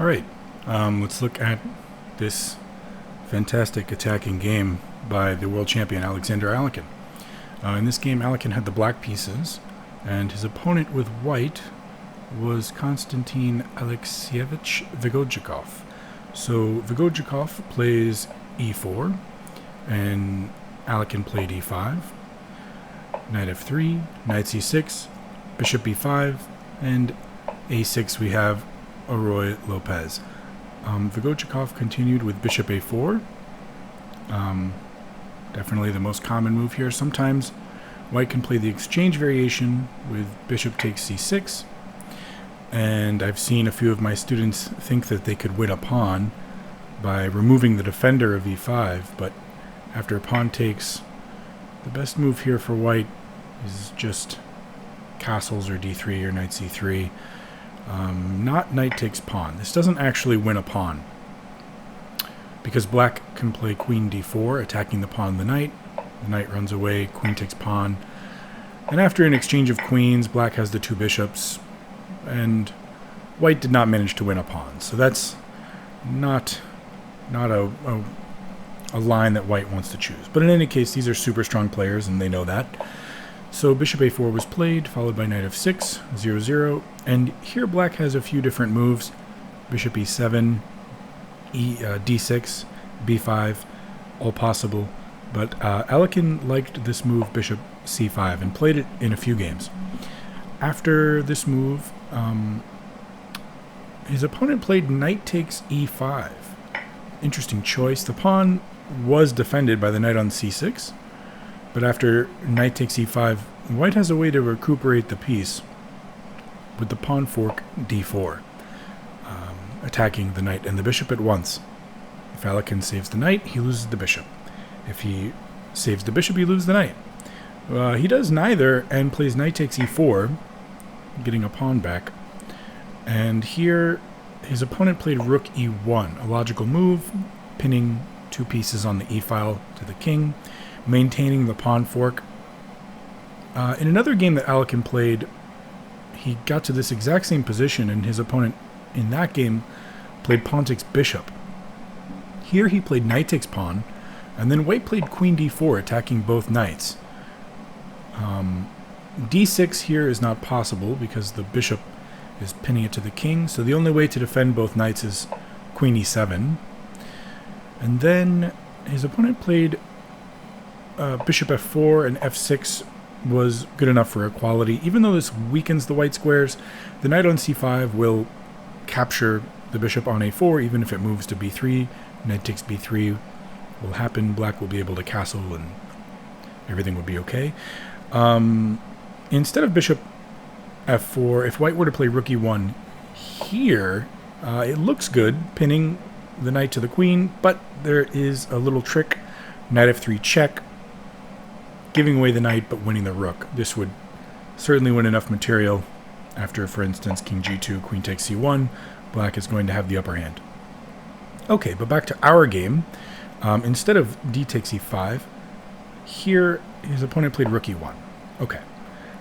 All right, let's look at this fantastic attacking game by the world champion Alexander Alekhine. In this game, Alekhine had the black pieces, and his opponent with white was Konstantin Alexeyevich Vygodchikov. So Vygodchikov plays e4, and Alekhine played e5, knight f3, knight c6, bishop b5, and a6 we have Roy Lopez. Vygodchikov continued with bishop a4. Definitely the most common move here. Sometimes white can play the exchange variation with bishop takes c6. And I've seen a few of my students think that they could win a pawn by removing the defender of e5, but after a pawn takes, the best move here for white is just castles or d3 or knight c3. Not knight takes pawn. This doesn't actually win a pawn, because black can play queen d4, attacking the pawn and the knight. The knight runs away, queen takes pawn, and after an exchange of queens, black has the two bishops, and white did not manage to win a pawn. So that's not a line that white wants to choose. But in any case, these are super strong players, and they know that. So bishop a4 was played, followed by knight f6, 0-0, and here black has a few different moves. Bishop e7, d6, b5, all possible, but Alekhine liked this move bishop c5 and played it in a few games. After this move, his opponent played knight takes e5. Interesting choice. The pawn was defended by the knight on c6, but after knight takes e5, white has a way to recuperate the piece with the pawn fork d4, attacking the knight and the bishop at once. If Alekhine saves the knight, he loses the bishop. If he saves the bishop, he loses the knight. He does neither and plays knight takes e4, getting a pawn back. And here, his opponent played rook e1, a logical move, pinning two pieces on the e-file to the king, maintaining the pawn fork. In another game that Alekhine played, he got to this exact same position, and his opponent in that game played pawn takes bishop. Here he played knight takes pawn, and then white played queen d4, attacking both knights. d6 here is not possible because the bishop is pinning it to the king, so the only way to defend both knights is queen e7. And then his opponent played bishop f4, and f6 was good enough for equality. Even though this weakens the white squares, the knight on c5 will capture the bishop on a4, even if it moves to b3. Knight takes b3 will happen. Black will be able to castle, and everything would be okay. Instead of bishop f4, if white were to play rook e1 here, it looks good, pinning the knight to the queen, but there is a little trick. Knight f3 check, giving away the knight but winning the rook. This would certainly win enough material. After, for instance, king g2, queen takes c1, black is going to have the upper hand. Okay, but back to our game. Instead of d takes e5, here his opponent played rook e1. Okay.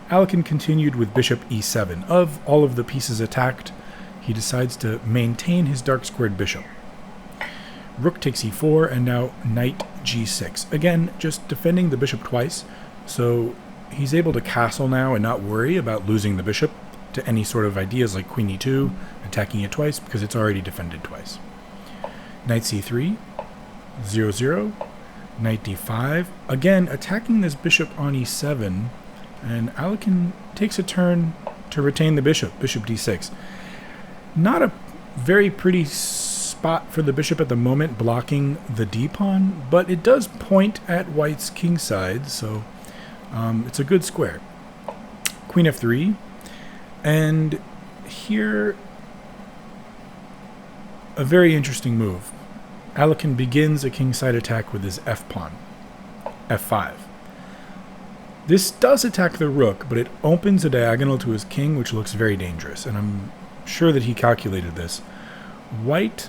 Alekhine continued with bishop e7. Of all of the pieces attacked, he decides to maintain his dark squared bishop. Rook takes e4, and now knight g6. Again, just defending the bishop twice, so he's able to castle now and not worry about losing the bishop to any sort of ideas like queen e2, attacking it twice, because it's already defended twice. Knight c3, 0-0, knight d5. Again, attacking this bishop on e7, and Alekhine takes a turn to retain the bishop, bishop d6. Not a very pretty spot for the bishop at the moment, blocking the d-pawn, but it does point at white's king side, so it's a good square. Queen f3, and here a very interesting move. Alekhine begins a kingside attack with his f-pawn, f5. This does attack the rook, but it opens a diagonal to his king, which looks very dangerous, and I'm sure that he calculated this. White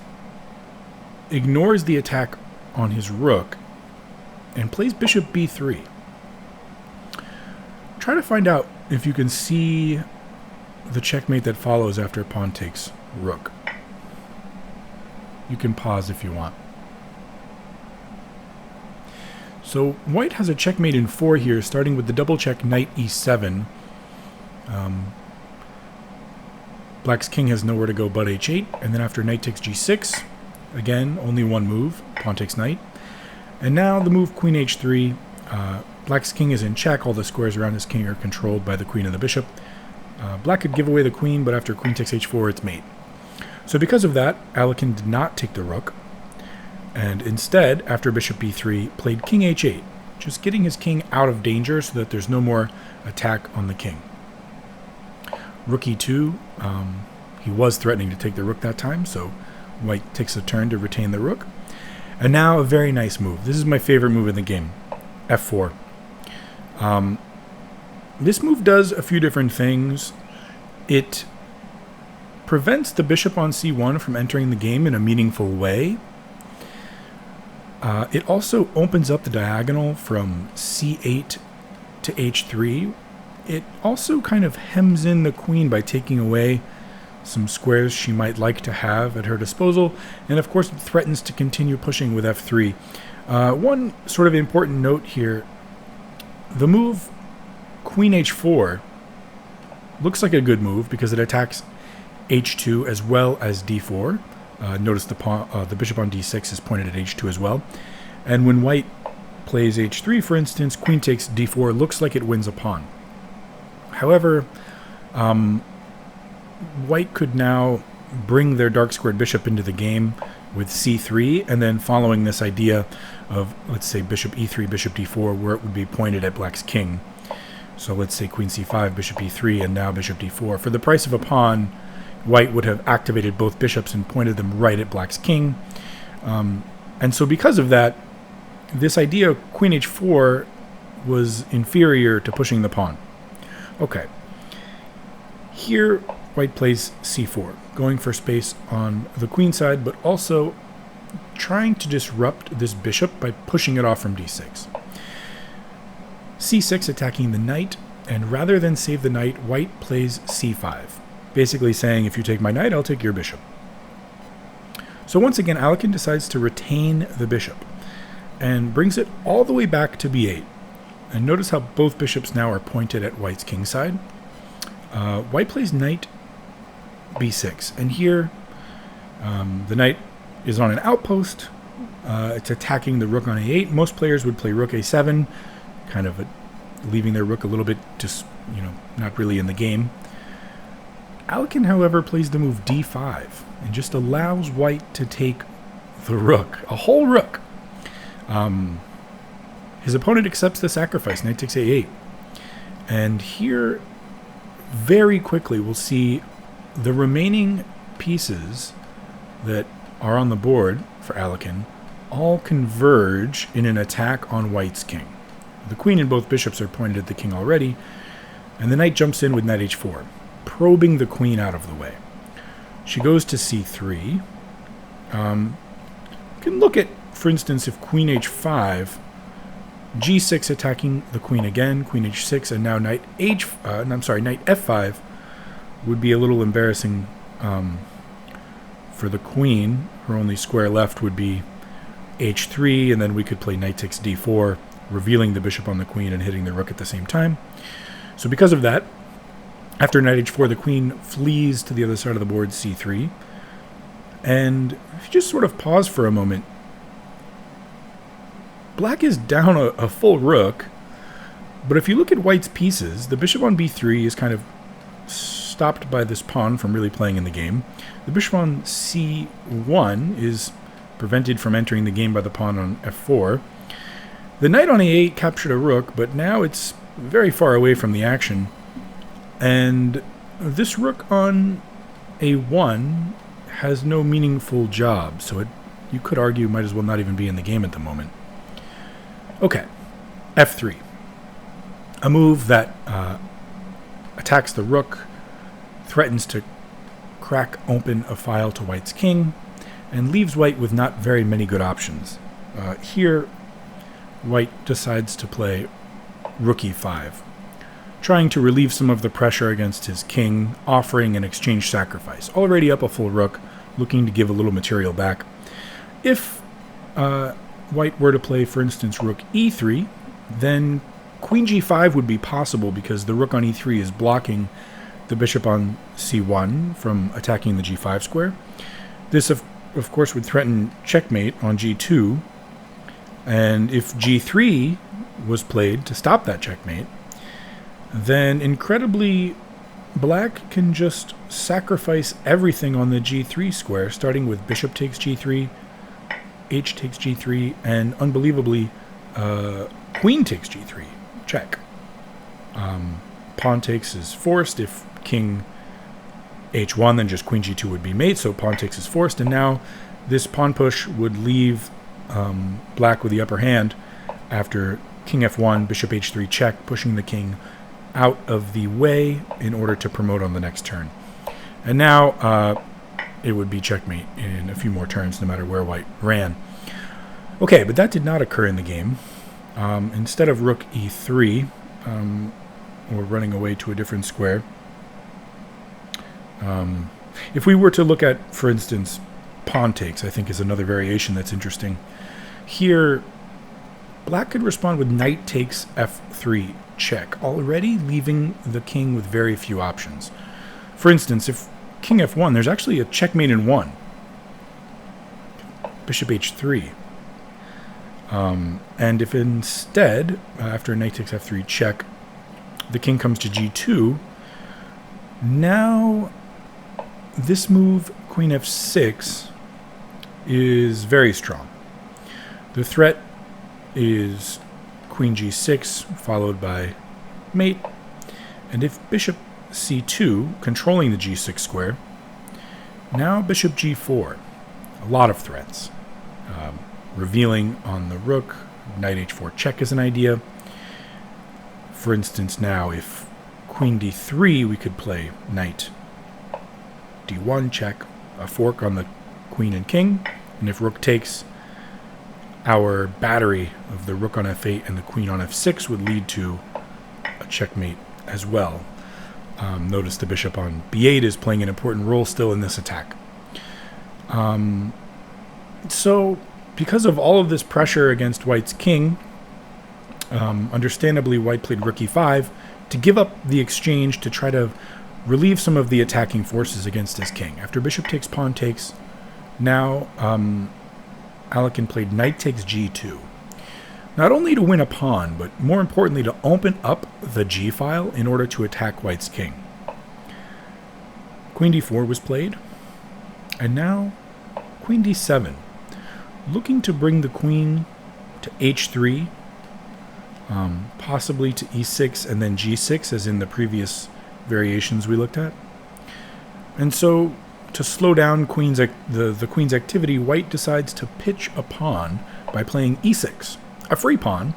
ignores the attack on his rook and plays bishop b3. Try to find out if you can see the checkmate that follows after pawn takes rook. You can pause if you want. So white has a checkmate in 4 here, starting with the double check knight e7. Black's king has nowhere to go but h8, and then after knight takes g6, again, only one move, pawn takes knight. And now the move queen h3, Black's king is in check, all the squares around his king are controlled by the queen and the bishop. Black could give away the queen, but after queen takes h4, it's mate. So because of that, Alekhine did not take the rook, and instead, after bishop b3, played king h8, just getting his king out of danger so that there's no more attack on the king. Rook e2, he was threatening to take the rook that time, so white takes a turn to retain the rook. And now a very nice move. This is my favorite move in the game, f4. This move does a few different things. It prevents the bishop on c1 from entering the game in a meaningful way. It also opens up the diagonal from c8 to h3. It also kind of hems in the queen by taking away some squares she might like to have at her disposal, and of course it threatens to continue pushing with f3. One sort of important note here, the move queen h4 looks like a good move because it attacks h2 as well as d4. Notice the bishop on d6 is pointed at h2 as well. And when white plays h3, for instance, queen takes d4, looks like it wins a pawn. However, white could now bring their dark squared bishop into the game with c3, and then following this idea of, let's say, bishop e3, bishop d4, where it would be pointed at black's king. So let's say queen c5, bishop e3, and now bishop d4. For the price of a pawn, white would have activated both bishops and pointed them right at black's king. And so because of that, this idea of queen h4 was inferior to pushing the pawn. Okay. Here, white plays c4, going for space on the queen side, but also trying to disrupt this bishop by pushing it off from d6. c6 attacking the knight, and rather than save the knight, white plays c5, basically saying, if you take my knight, I'll take your bishop. So once again, Alekhine decides to retain the bishop, and brings it all the way back to b8. And notice how both bishops now are pointed at white's king side. White plays knight b6, and here the knight is on an outpost. It's attacking the rook on a8. Most players would play rook a7, kind of leaving their rook a little bit just, not really in the game. Alekhine, however, plays the move d5 and just allows white to take the rook, a whole rook. His opponent accepts the sacrifice, knight takes a8. And here, very quickly, we'll see the remaining pieces that are on the board for Alekhine all converge in an attack on white's king. The queen and both bishops are pointed at the king already, and the knight jumps in with knight h4, probing the queen out of the way. She goes to c3. You can look at, for instance, if queen h5, g6 attacking the queen again, queen h6, and now knight f5 would be a little embarrassing for the queen. Her only square left would be h3, and then we could play knight takes d4, revealing the bishop on the queen and hitting the rook at the same time. So because of that, after knight h4, the queen flees to the other side of the board, c3. And if you just sort of pause for a moment, black is down a full rook, but if you look at white's pieces, the bishop on b3 is kind of stopped by this pawn from really playing in the game. The bishop on c1 is prevented from entering the game by the pawn on f4. The knight on a8 captured a rook, but now it's very far away from the action. And this rook on a1 has no meaningful job, so you could argue might as well not even be in the game at the moment. Okay, f3. A move that attacks the rook, threatens to crack open a file to white's king, and leaves white with not very many good options. Here, white decides to play rook e5, trying to relieve some of the pressure against his king, offering an exchange sacrifice. Already up a full rook, looking to give a little material back. If white were to play, for instance, rook e3, then queen g5 would be possible because the rook on e3 is blocking the bishop on c1 from attacking the g5 square. This, of course, would threaten checkmate on g2, and if g3 was played to stop that checkmate, then incredibly black can just sacrifice everything on the g3 square, starting with bishop takes g3, h takes g3, and unbelievably, queen takes g3. Check. Pawn takes is forced. If king h1, then just queen g2 would be mate, so pawn takes is forced, and now this pawn push would leave black with the upper hand after king f1, bishop h3 check, pushing the king out of the way in order to promote on the next turn. And now it would be checkmate in a few more turns, no matter where white ran. Okay, but that did not occur in the game. Instead of rook e3, or running away to a different square, if we were to look at, for instance, pawn takes, I think is another variation that's interesting. Here, black could respond with knight takes f3 check, already leaving the king with very few options. For instance, if king f1, there's actually a checkmate in 1. Bishop h3. And if instead, after knight takes f3 check, the king comes to g2, now this move, queen f6, is very strong. The threat is queen g6, followed by mate. And if bishop c2, controlling the g6 square, now bishop g4. A lot of threats. Revealing on the rook, knight h4 check is an idea. For instance, now if queen d3, we could play knight d1 check, a fork on the queen and king. And if rook takes, our battery of the rook on f8 and the queen on f6 would lead to a checkmate as well. Notice the bishop on b8 is playing an important role still in this attack. So, because of all of this pressure against white's king, understandably white played rook e5 to give up the exchange to try to relieve some of the attacking forces against his king. After bishop takes, pawn takes, now Alekhine played knight takes g2. Not only to win a pawn, but more importantly to open up the g-file in order to attack white's king. Queen d4 was played, and now queen d7, looking to bring the queen to h3, possibly to e6 and then g6, as in the previous variations we looked at. And so, to slow down the queen's activity, white decides to pitch a pawn by playing e6, a free pawn.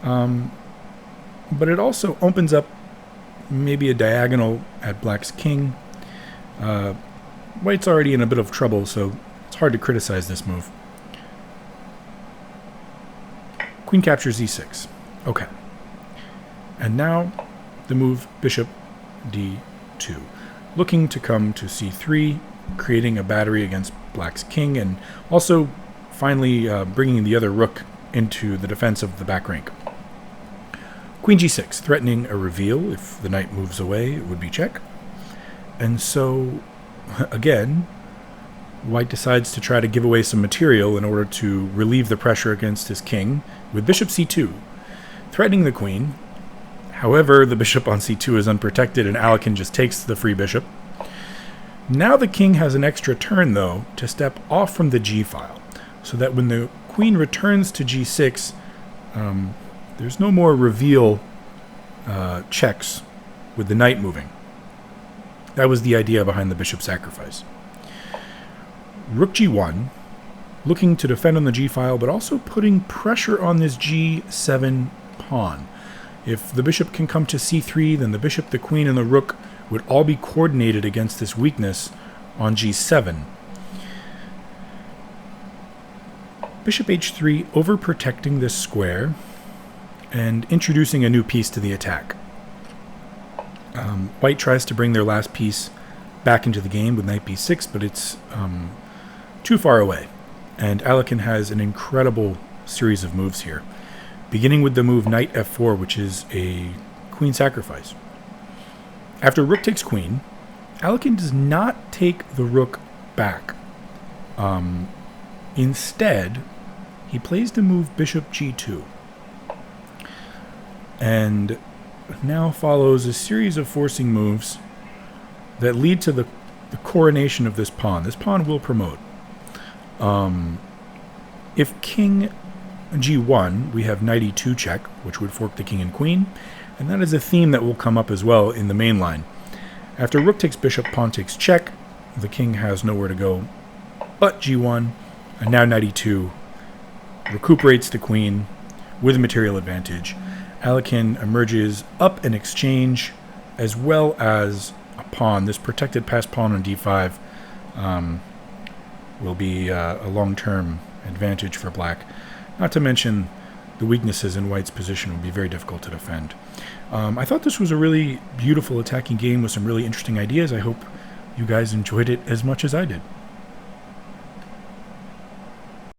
But it also opens up maybe a diagonal at black's king. White's already in a bit of trouble, so it's hard to criticize this move. Queen captures e6. Okay. And now the move bishop d2. Looking to come to c3, creating a battery against black's king, and also finally bringing the other rook into the defense of the back rank. Queen g6, threatening a reveal. If the knight moves away, it would be check. And so, again, white decides to try to give away some material in order to relieve the pressure against his king with bishop c2, threatening the queen. However, the bishop on c2 is unprotected, and Alekhine just takes the free bishop. Now the king has an extra turn, though, to step off from the g-file, so that when the queen returns to g6, there's no more reveal checks with the knight moving. That was the idea behind the bishop sacrifice. Rook g1, looking to defend on the g-file, but also putting pressure on this g7 pawn. If the bishop can come to c3, then the bishop, the queen, and the rook would all be coordinated against this weakness on g7. Bishop h3, overprotecting this square and introducing a new piece to the attack. White tries to bring their last piece back into the game with knight b6, but it's too far away. And Alekhine has an incredible series of moves here, beginning with the move knight f4, which is a queen sacrifice. After rook takes queen, Alekhine does not take the rook back. Instead, he plays the move bishop g2. And now follows a series of forcing moves that lead to the coronation of this pawn. This pawn will promote. If king g1, we have knight e2 check, which would fork the king and queen, and that is a theme that will come up as well in the main line. After rook takes bishop, pawn takes check, the king has nowhere to go but g1, and now knight e2 recuperates the queen with material advantage. Alekhine emerges up an exchange as well as a pawn. This protected passed pawn on d5 will be a long-term advantage for black. Not to mention the weaknesses in white's position will be very difficult to defend. I thought this was a really beautiful attacking game with some really interesting ideas. I hope you guys enjoyed it as much as I did.